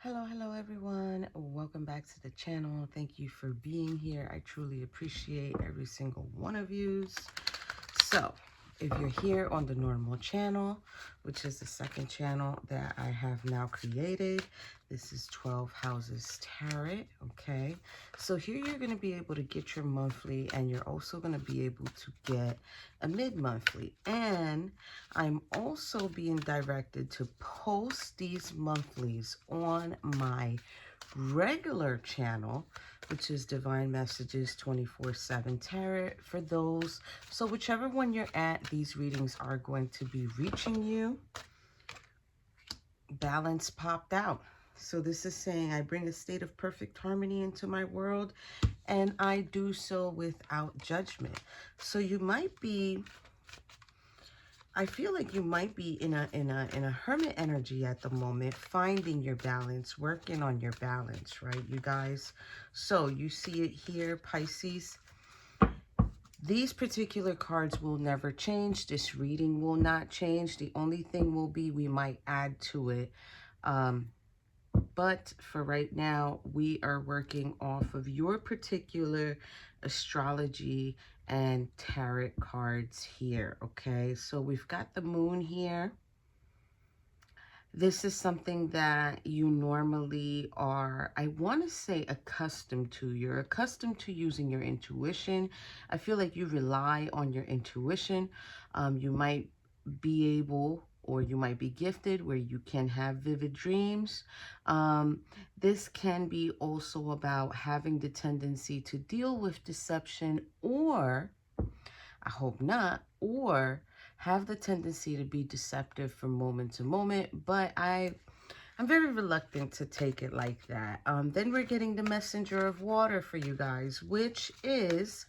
Hello everyone. Welcome back to the channel. Thank you for being here. I truly appreciate every single one of yous. So, if you're here on the normal channel, which is the second channel that I have now created, this is 12 Houses Tarot, okay? So here you're going to be able to get your monthly, and you're also going to be able to get a mid-monthly. And I'm also being directed to post these monthlies on my regular channel, which is Divine Messages 24/7 Tarot for those. So whichever one you're at, these readings are going to be reaching you. Balance popped out. So this is saying I bring a state of perfect harmony into my world, and I do so without judgment. So you might be, I feel like you might be in a hermit energy at the moment, finding your balance, working on your balance, right, you guys? So you see it here, Pisces. These particular cards will never change. This reading will not change. The only thing will be we might add to it. But for right now, we are working off of your particular astrology and tarot cards here, okay? So we've got the moon here. This is something that you normally are, I want to say, accustomed to. You're accustomed to using your intuition. I feel like you rely on your intuition. You might be able, or you might be gifted where you can have vivid dreams. This can be also about having the tendency to deal with deception, or I hope not, or have the tendency to be deceptive from moment to moment, but I'm very reluctant to take it like that. Then we're getting the Messenger of Water for you guys, which is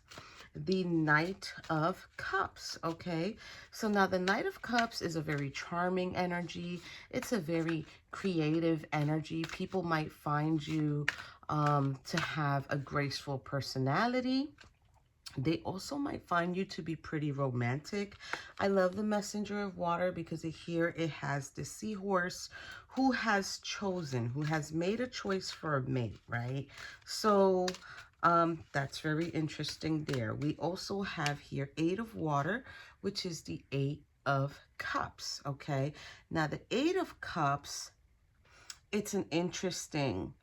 the Knight of Cups, okay? So now the Knight of Cups is a very charming energy. It's a very creative energy. People might find you to have a graceful personality. They also might find you to be pretty romantic. I love the Messenger of Water because here it has the seahorse who has chosen, who has made a choice for a mate, right? So that's very interesting there. We also have here Eight of Water, which is the Eight of Cups, okay? Now the Eight of Cups, it's an interesting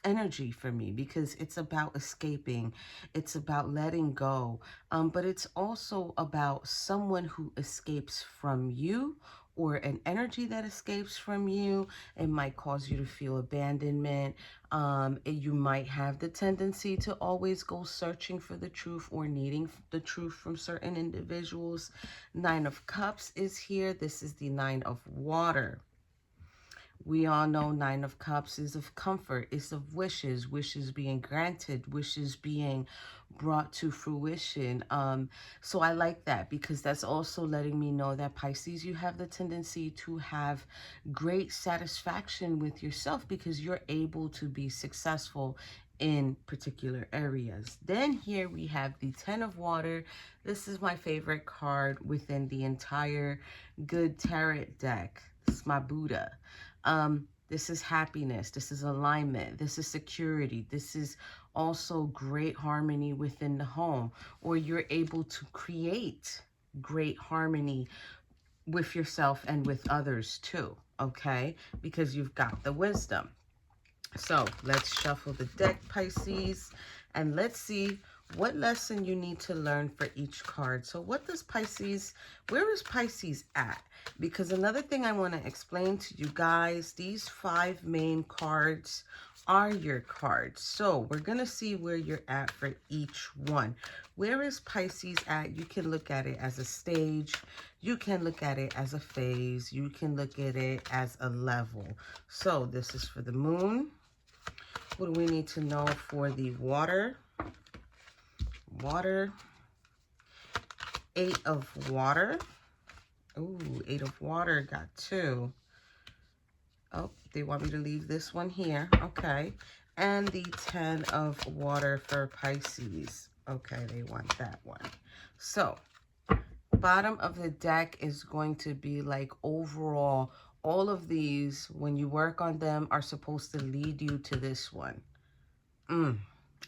energy for me because it's about escaping, it's about letting go, but it's also about someone who escapes from you, or an energy that escapes from you. It might cause you to feel abandonment. You might have the tendency to always go searching for the truth or needing the truth from certain individuals. Nine of Cups is here. This is the Nine of Water. We all know Nine of Cups is of comfort, it's of wishes, wishes being granted, wishes being brought to fruition. So I like that because that's also letting me know that, Pisces, you have the tendency to have great satisfaction with yourself because you're able to be successful in particular areas. Then here we have the Ten of Water. This is my favorite card within the entire Good Tarot deck. This is my Buddha. This is happiness, this is alignment, this is security, this is also great harmony within the home, or you're able to create great harmony with yourself and with others too, okay? Because you've got the wisdom. So let's shuffle the deck, Pisces, and let's see what lesson you need to learn for each card. So what does Pisces, where is Pisces at? Because another thing I want to explain to you guys, these 5 main cards are your cards. So we're going to see where you're at for each one. Where is Pisces at? You can look at it as a stage. You can look at it as a phase. You can look at it as a level. So this is for the moon. What do we need to know for the water? Water. Eight of Water. Ooh, Eight of Water got 2. Oh, they want me to leave this one here. Okay. And the 10 of Water for Pisces. Okay, they want that one. So, bottom of the deck is going to be like overall All of these, when you work on them, are supposed to lead you to this one.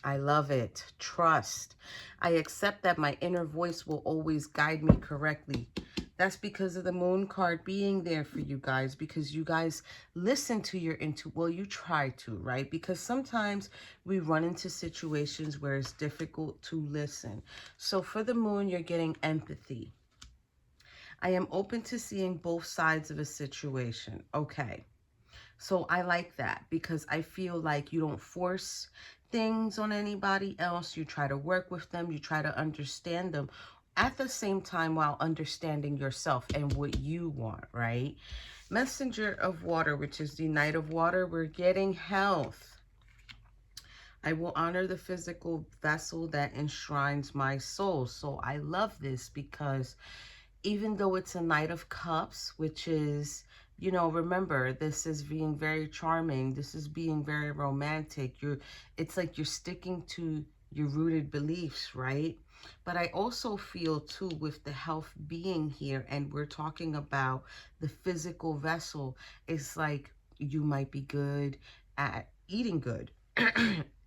I love it. Trust. I accept that my inner voice will always guide me correctly. That's because of the moon card being there for you guys, because you guys listen to your well, you try to, right? Because sometimes we run into situations where it's difficult to listen. So for the moon, you're getting empathy. I am open to seeing both sides of a situation. Okay. So I like that because I feel like you don't force things on anybody else. You try to work with them. You try to understand them at the same time while understanding yourself and what you want, right? Messenger of water, which is the Knight of Water, we're getting health. I will honor the physical vessel that enshrines my soul. So I love this because even though it's a Knight of Cups, which is, you know, remember, this is being very charming. This is being very romantic. It's like you're sticking to your rooted beliefs, right? But I also feel too, with the health being here, and we're talking about the physical vessel, it's like you might be good at eating good.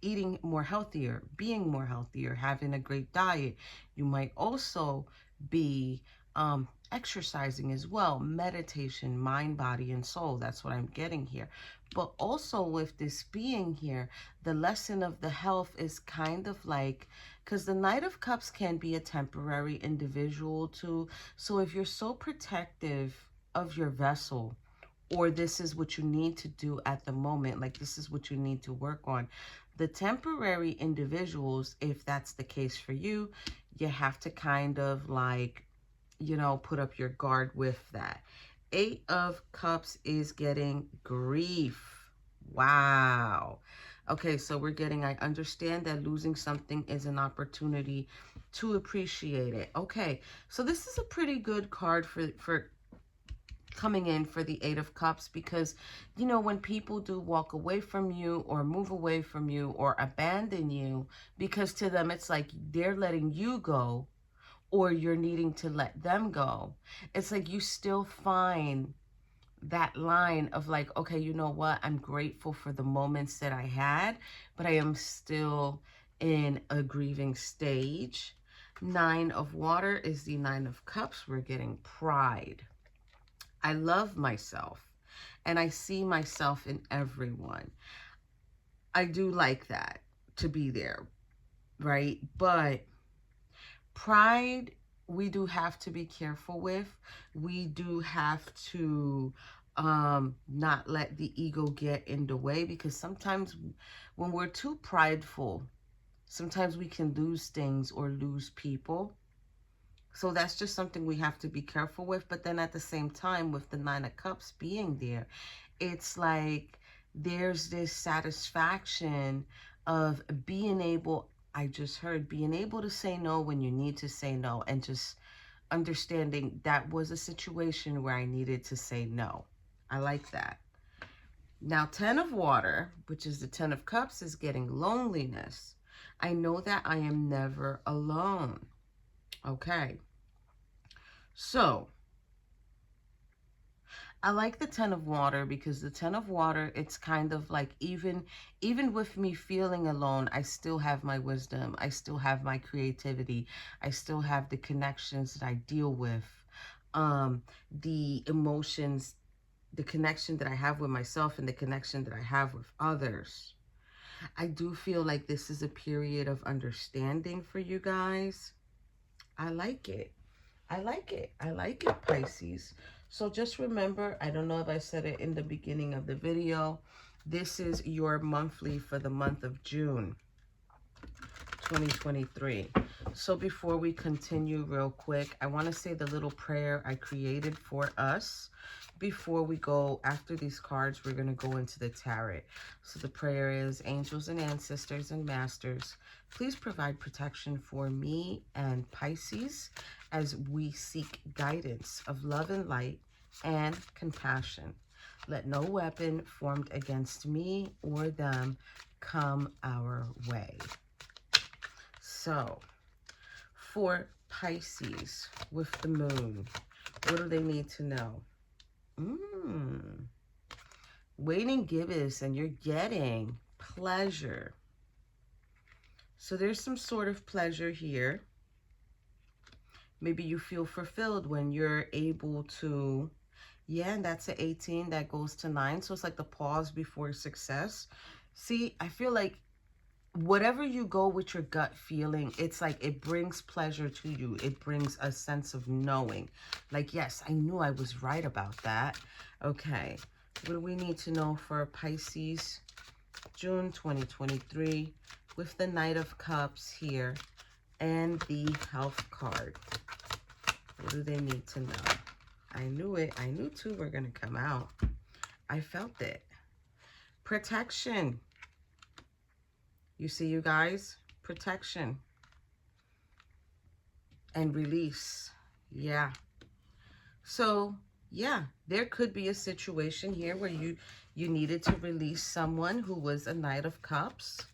Eating more healthier, being more healthier, having a great diet. You might also be exercising as well, meditation, mind, body, and soul. That's what I'm getting here. But also with this being here, the lesson of the health is kind of like, because the Knight of Cups can be a temporary individual too. So if you're so protective of your vessel, or this is what you need to do at the moment, like this is what you need to work on. The temporary individuals, if that's the case for you, you have to kind of like, you know, put up your guard with that. 8 of Cups is getting grief. Wow. Okay, so we're getting, I understand that losing something is an opportunity to appreciate it. Okay, so this is a pretty good card for coming in for the 8 of Cups, because, you know, when people do walk away from you or move away from you or abandon you, because to them it's like they're letting you go or you're needing to let them go, it's like you still find that line of like, okay, you know what, I'm grateful for the moments that I had, but I am still in a grieving stage. 9 of Water is the 9 of Cups. We're getting pride. I love myself and I see myself in everyone. I do like that to be there, right? But pride, we do have to be careful with. We do have to not let the ego get in the way, because sometimes when we're too prideful, sometimes we can lose things or lose people. So that's just something we have to be careful with. But then at the same time, with the 9 of Cups being there, it's like there's this satisfaction of being able, I just heard, being able to say no when you need to say no, and just understanding that was a situation where I needed to say no. I like that. Now, 10 of Water, which is the 10 of Cups, is getting loneliness. I know that I am never alone. Okay. So I like the 10 of Water, because the 10 of Water, it's kind of like even with me feeling alone, I still have my wisdom. I still have my creativity. I still have the connections that I deal with, the emotions, the connection that I have with myself and the connection that I have with others. I do feel like this is a period of understanding for you guys. I like it. I like it. I like it, Pisces. So just remember, I don't know if I said it in the beginning of the video, this is your monthly for the month of June 2023. So before we continue real quick, I want to say the little prayer I created for us. Before we go, after these cards, we're going to go into the tarot. So the prayer is, angels and ancestors and masters, please provide protection for me and Pisces as we seek guidance of love and light and compassion. Let no weapon formed against me or them come our way. So, for Pisces with the moon, what do they need to know? Waiting gibbous, and you're getting pleasure. So there's some sort of pleasure here. Maybe you feel fulfilled when you're able to, yeah, and that's an 18 that goes to 9. So it's like the pause before success. See, I feel like whatever you go with your gut feeling, it's like it brings pleasure to you. It brings a sense of knowing. Like, yes, I knew I was right about that. Okay, what do we need to know for Pisces, June 2023, with the Knight of Cups here and the Health card? What do they need to know? I knew it. I knew two were going to come out. I felt it. Protection. You see, you guys? Protection. And release. Yeah. So, yeah, there could be a situation here where you needed to release someone who was a Knight of Cups.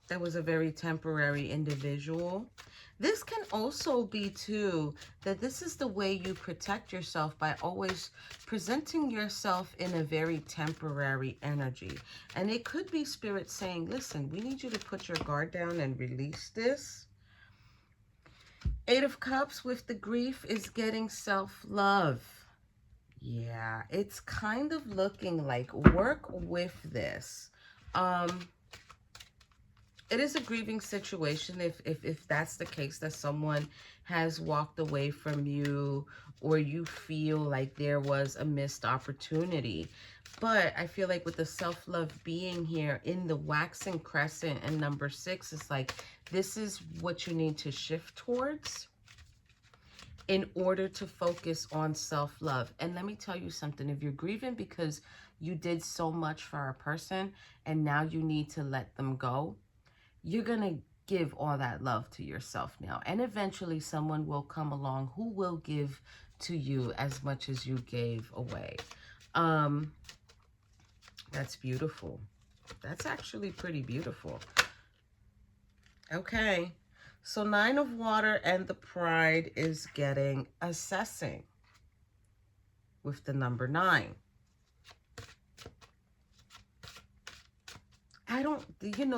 That was a very temporary individual. This can also be, too, that this is the way you protect yourself, by always presenting yourself in a very temporary energy. And it could be Spirit saying, listen, we need you to put your guard down and release this. 8 of Cups with the grief is getting self-love. Yeah, it's kind of looking like work with this. It is a grieving situation if that's the case, that someone has walked away from you, or you feel like there was a missed opportunity. But I feel like with the self-love being here in the waxing crescent and number 6, it's like this is what you need to shift towards in order to focus on self-love. And let me tell you something, if you're grieving because you did so much for a person and now you need to let them go, you're going to give all that love to yourself now. And eventually someone will come along who will give to you as much as you gave away. That's beautiful. That's actually pretty beautiful. Okay. So 9 of Water and the Pride is getting assessing with the number 9.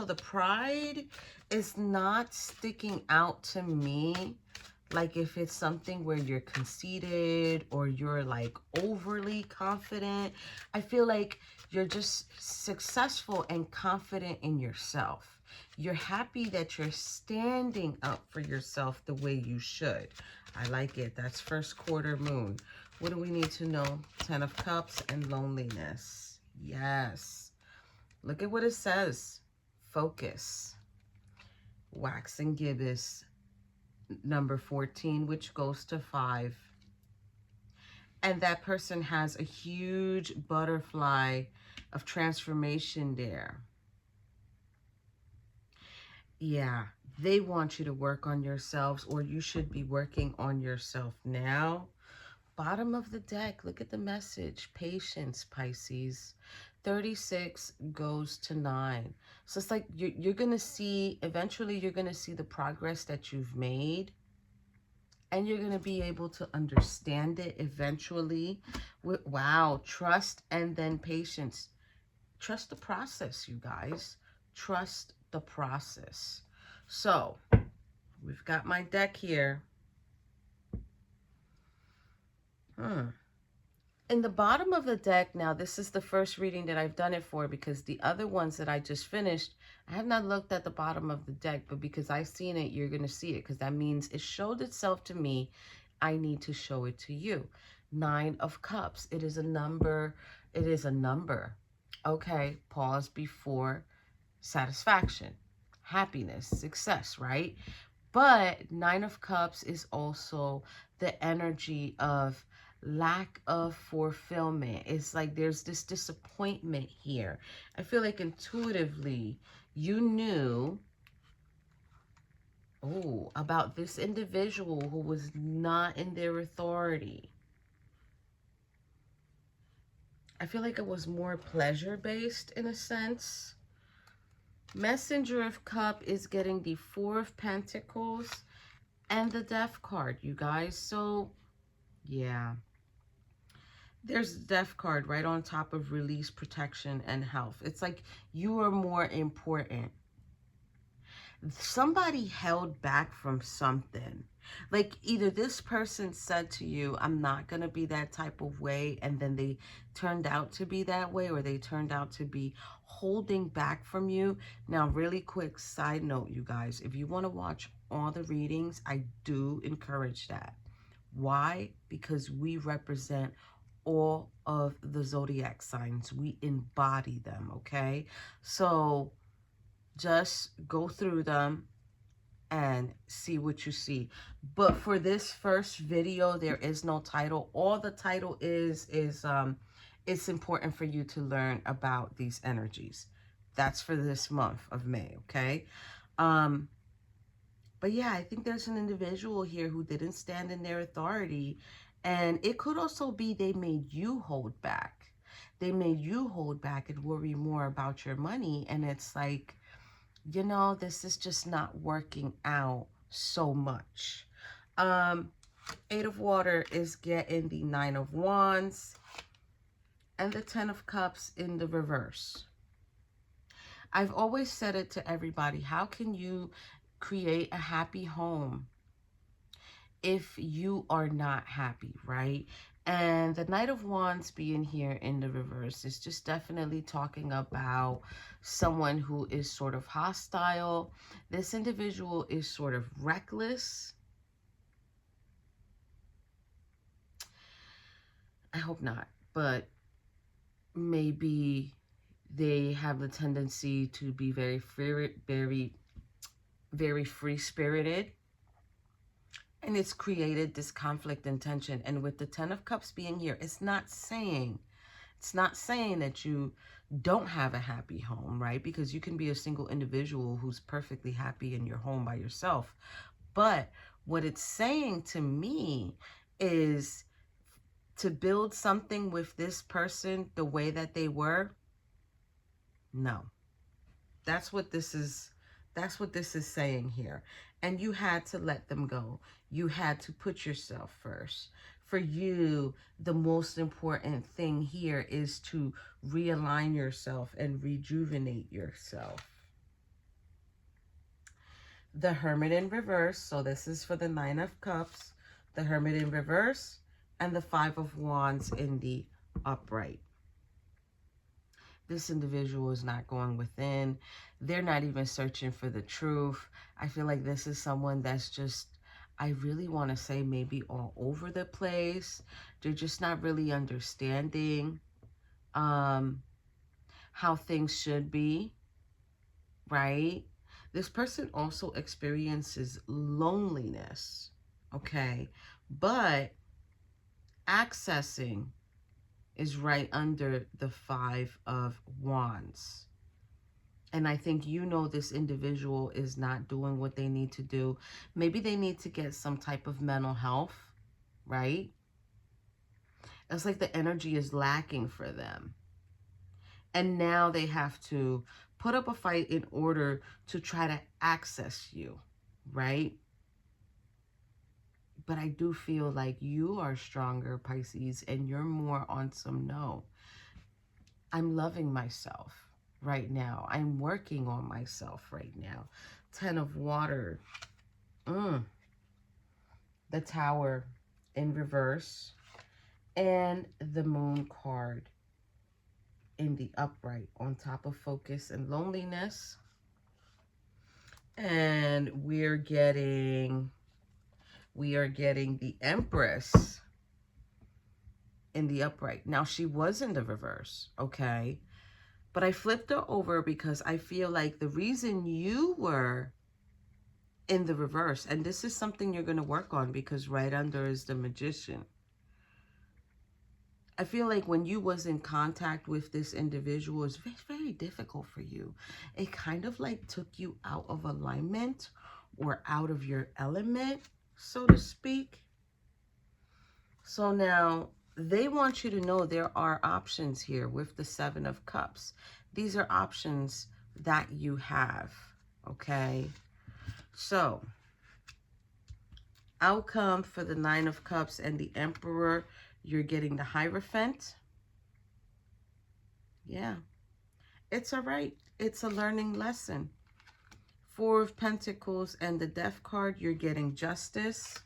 The Pride is not sticking out to me. Like if it's something where you're conceited or you're like overly confident, I feel like you're just successful and confident in yourself. You're happy that you're standing up for yourself the way you should. I like it. That's first quarter moon. What do we need to know? 10 of Cups and loneliness. Yes. Look at what it says. Focus. Waxing gibbous. Number 14, which goes to 5. And that person has a huge butterfly of transformation there. Yeah, they want you to work on yourselves, or you should be working on yourself now. Bottom of the deck, look at the message. Patience, Pisces. 36 goes to 9. So it's like you're going to see, eventually you're going to see the progress that you've made. And you're going to be able to understand it eventually. Wow, trust and then patience. Trust the process, you guys. Trust the process. So, we've got my deck here. In the bottom of the deck, now this is the first reading that I've done it for, because the other ones that I just finished, I have not looked at the bottom of the deck, but because I've seen it, you're going to see it, because that means it showed itself to me. I need to show it to you. 9 of Cups. It is a number. It is a number. Okay, pause before satisfaction, happiness, success, right? But 9 of Cups is also the energy of lack of fulfillment. It's like there's this disappointment here. I feel like intuitively you knew about this individual who was not in their authority. I feel like it was more pleasure-based in a sense. Messenger of Cup is getting the 4 of Pentacles and the Death card, you guys. So, yeah. There's the Death card right on top of release, protection, and health. It's like you are more important. Somebody held back from something. Like either this person said to you, I'm not going to be that type of way, and then they turned out to be that way, or they turned out to be holding back from you. Now, really quick side note, you guys, if you want to watch all the readings, I do encourage that. Why? Because we represent all of the zodiac signs. We embody them, okay? So just go through them and see what you see. But for this first video, there is no title. All the title is it's important for you to learn about these energies. That's for this month of May, okay? But yeah, I think there's an individual here who didn't stand in their authority, and it could also be they made you hold back. They made you hold back and worry more about your money, and it's like, you know, this is just not working out so much. Eight of Water is getting the Nine of Wands and the Ten of Cups in the reverse. I've always said it to everybody. How can you create a happy home if you are not happy, right? And the Knight of Wands being here in the reverse is just definitely talking about someone who is sort of hostile. This individual is sort of reckless. I hope not, but maybe they have the tendency to be very free-spirited. And it's created this conflict and tension. And with the Ten of Cups being here, it's not saying that you don't have a happy home, right? Because you can be a single individual who's perfectly happy in your home by yourself. But what it's saying to me is to build something with this person the way that they were. No. That's what this is. That's what this is saying here. And you had to let them go. You had to put yourself first. For you, the most important thing here is to realign yourself and rejuvenate yourself. The Hermit in reverse. So this is for the Nine of Cups. The Hermit in reverse and the Five of Wands in the upright. This individual is not going within. They're not even searching for the truth. I feel like this is someone that's just, I really want to say maybe all over the place. They're just not really understanding how things should be, right? This person also experiences loneliness, okay? But accessing is right under the Five of Wands. And I think you know this individual is not doing what they need to do. Maybe they need to get some type of mental health, right? It's like the energy is lacking for them. And now they have to put up a fight in order to try to access you, right? But I do feel like you are stronger, Pisces, and you're more on some no. I'm loving myself right now. I'm working on myself right now. Ten of Water. The Tower in reverse. And the Moon card in the upright on top of focus and loneliness. And we are getting the Empress in the upright. Now, she was in the reverse, okay? But I flipped her over because I feel like the reason you were in the reverse, and this is something you're going to work on because right under is the Magician. I feel like when you was in contact with this individual, it's very, very difficult for you. It kind of like took you out of alignment or out of your element, so to speak. So now they want you to know there are options here with the Seven of Cups. These are options that you have, okay? So, outcome for the Nine of Cups and the Emperor. you're getting the Hierophant. Yeah, it's all right. It's a learning lesson. Four of Pentacles and the Death card, you're getting Justice.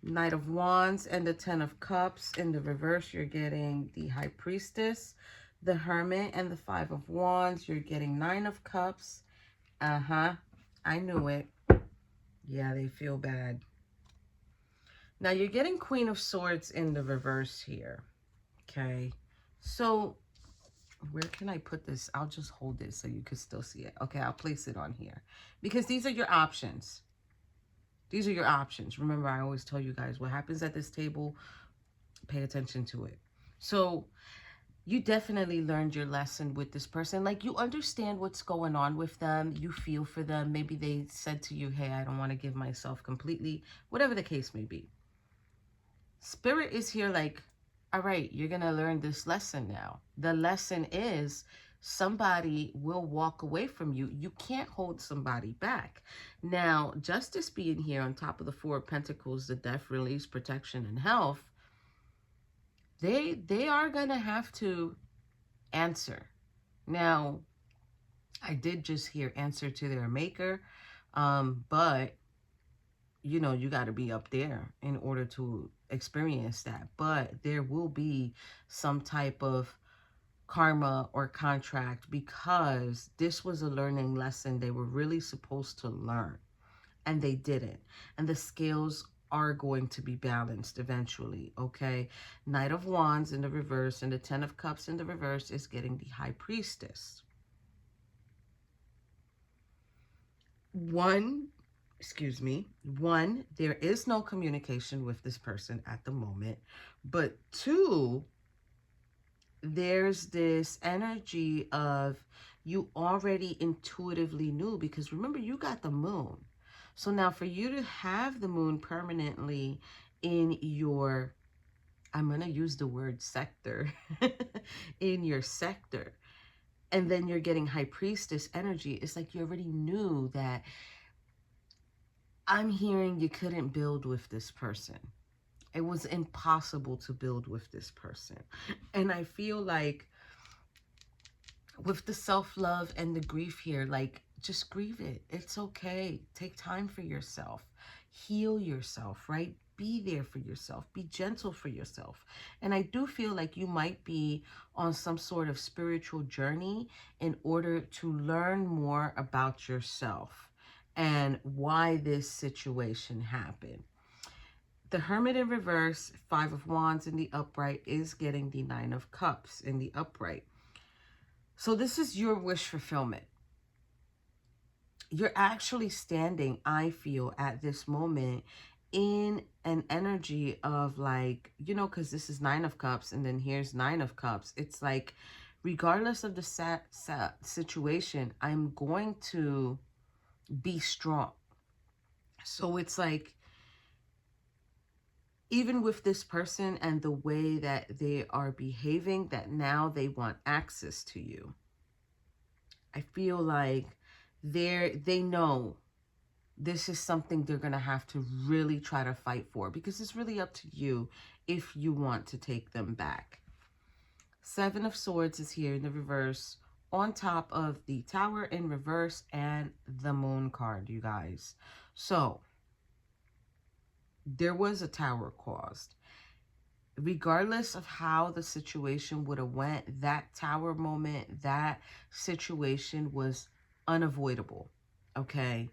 Knight of Wands and the Ten of Cups. In the reverse, you're getting the High Priestess. The Hermit and the Five of Wands, you're getting Nine of Cups. I knew it. Yeah, they feel bad. Now, you're getting Queen of Swords in the reverse here. Okay. So, where can I put this? I'll just hold it so you can still see it. Okay, I'll place it on here. Because these are your options. These are your options. Remember, I always tell you guys what happens at this table, pay attention to it. So, you definitely learned your lesson with this person. Like, you understand what's going on with them. You feel for them. Maybe they said to you, hey, I don't want to give myself completely. Whatever the case may be. Spirit is here like, all right, you're going to learn this lesson now. The lesson is somebody will walk away from you. You can't hold somebody back. Now, Justice being here on top of the Four of Pentacles, the Death, Release, Protection, and Health, they are going to have to answer. Now, I did just hear answer to their maker, but you know, you got to be up there in order to experience that. But there will be some type of karma or contract, because this was a learning lesson they were really supposed to learn, and they didn't. And the scales are going to be balanced eventually, okay? Knight of Wands in the reverse and the Ten of Cups in the reverse is getting the High Priestess. One, there is no communication with this person at the moment. But two, there's this energy of you already intuitively knew, because remember, you got the moon. So now for you to have the moon permanently in your, I'm going to use the word sector, in your sector, and then you're getting High Priestess energy, it's like you already knew that. I'm hearing you couldn't build with this person. It was impossible to build with this person. And I feel like with the self-love and the grief here, like, just grieve it. It's okay. Take time for yourself. Heal yourself, right? Be there for yourself. Be gentle for yourself. And I do feel like you might be on some sort of spiritual journey in order to learn more about yourself and why this situation happened. The Hermit in reverse, Five of Wands in the upright, is getting the Nine of Cups in the upright. So this is your wish fulfillment. You're actually standing, I feel, at this moment in an energy of like, you know, because this is Nine of Cups and then here's Nine of Cups. It's like, regardless of the situation, I'm going to be strong. So it's like, even with this person and the way that they are behaving, that now they want access to you. I feel like they know this is something they're going to have to really try to fight for, because it's really up to you if you want to take them back. Seven of Swords is here in the reverse on top of the Tower in reverse and the Moon card, you guys. So there was a Tower caused. Regardless of how the situation would have went, that Tower moment, that situation was unavoidable, okay?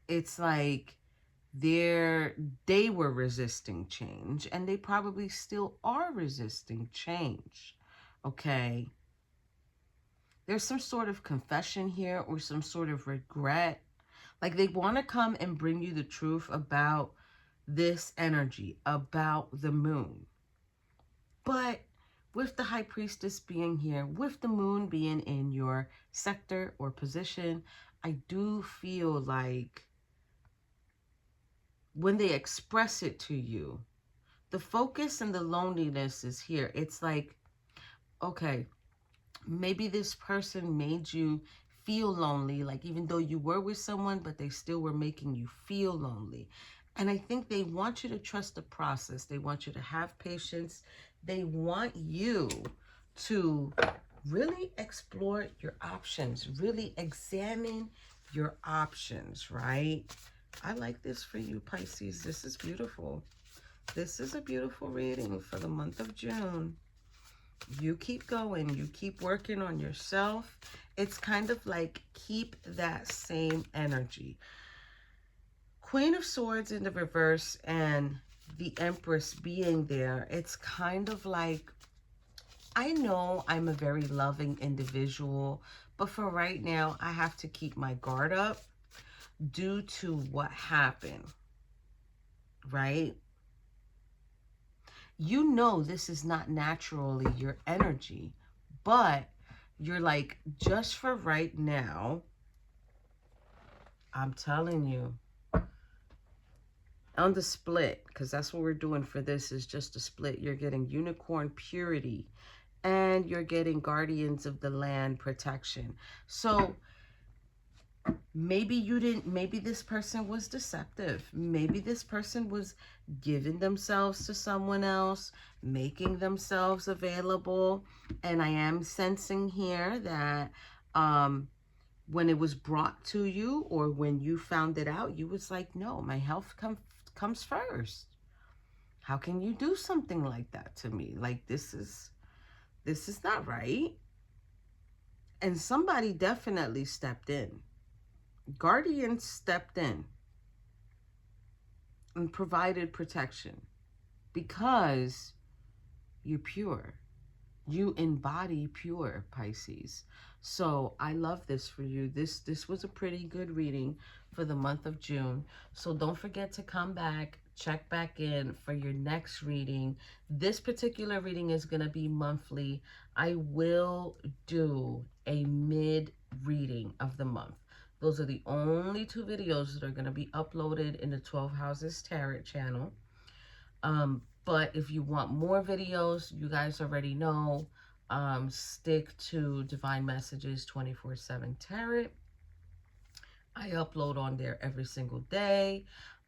It's like they were resisting change, and they probably still are resisting change, okay? There's some sort of confession here or some sort of regret. Like, they want to come and bring you the truth about this energy, about the moon. But with the High Priestess being here, with the moon being in your sector or position, I do feel like when they express it to you, the focus and the loneliness is here. It's like, okay, maybe this person made you feel lonely, like even though you were with someone, but they still were making you feel lonely. And I think they want you to trust the process. They want you to have patience. They want you to really explore your options, really examine your options, right? I like this for you, Pisces. This is beautiful. This is a beautiful reading for the month of June. You keep going. You keep working on yourself. It's kind of like keep that same energy. Queen of Swords in the reverse and the Empress being there. It's kind of like, I know I'm a very loving individual, but for right now, I have to keep my guard up due to what happened, right? You know this is not naturally your energy, but you're like, just for right now, I'm telling you, on the split, because that's what we're doing for this, is just a split. You're getting unicorn purity and you're getting guardians of the land protection. So maybe you didn't, maybe this person was deceptive. Maybe this person was giving themselves to someone else, making themselves available. And I am sensing here that when it was brought to you or when you found it out, you was like, no, my health comes first. How can you do something like that to me? Like, this is not right. And somebody definitely stepped in. Guardians stepped in and provided protection because you're pure. You embody pure, Pisces. So I love this for you. This was a pretty good reading for the month of June. So don't forget to come back, check back in for your next reading. This particular reading is going to be monthly. I will do a mid reading of the month. Those are the only 2 videos that are going to be uploaded in the 12 Houses Tarot channel. But if you want more videos, you guys already know, stick to Divine Messages 24/7 Tarot. I upload on there every single day.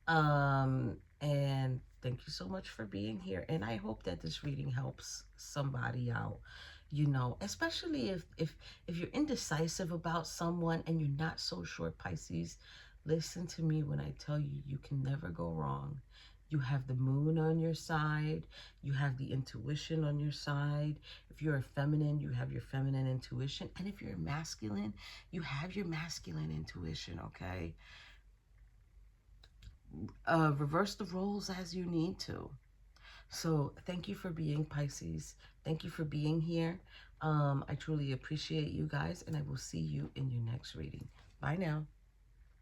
And thank you so much for being here. And I hope that this reading helps somebody out, you know, especially if you're indecisive about someone and you're not so sure, Pisces. Listen to me when I tell you, you can never go wrong. You have the moon on your side. You have the intuition on your side. If you're a feminine, you have your feminine intuition. And if you're a masculine, you have your masculine intuition, okay? Reverse the roles as you need to. So thank you for being Pisces. Thank you for being here. I truly appreciate you guys, and I will see you in your next reading. Bye now.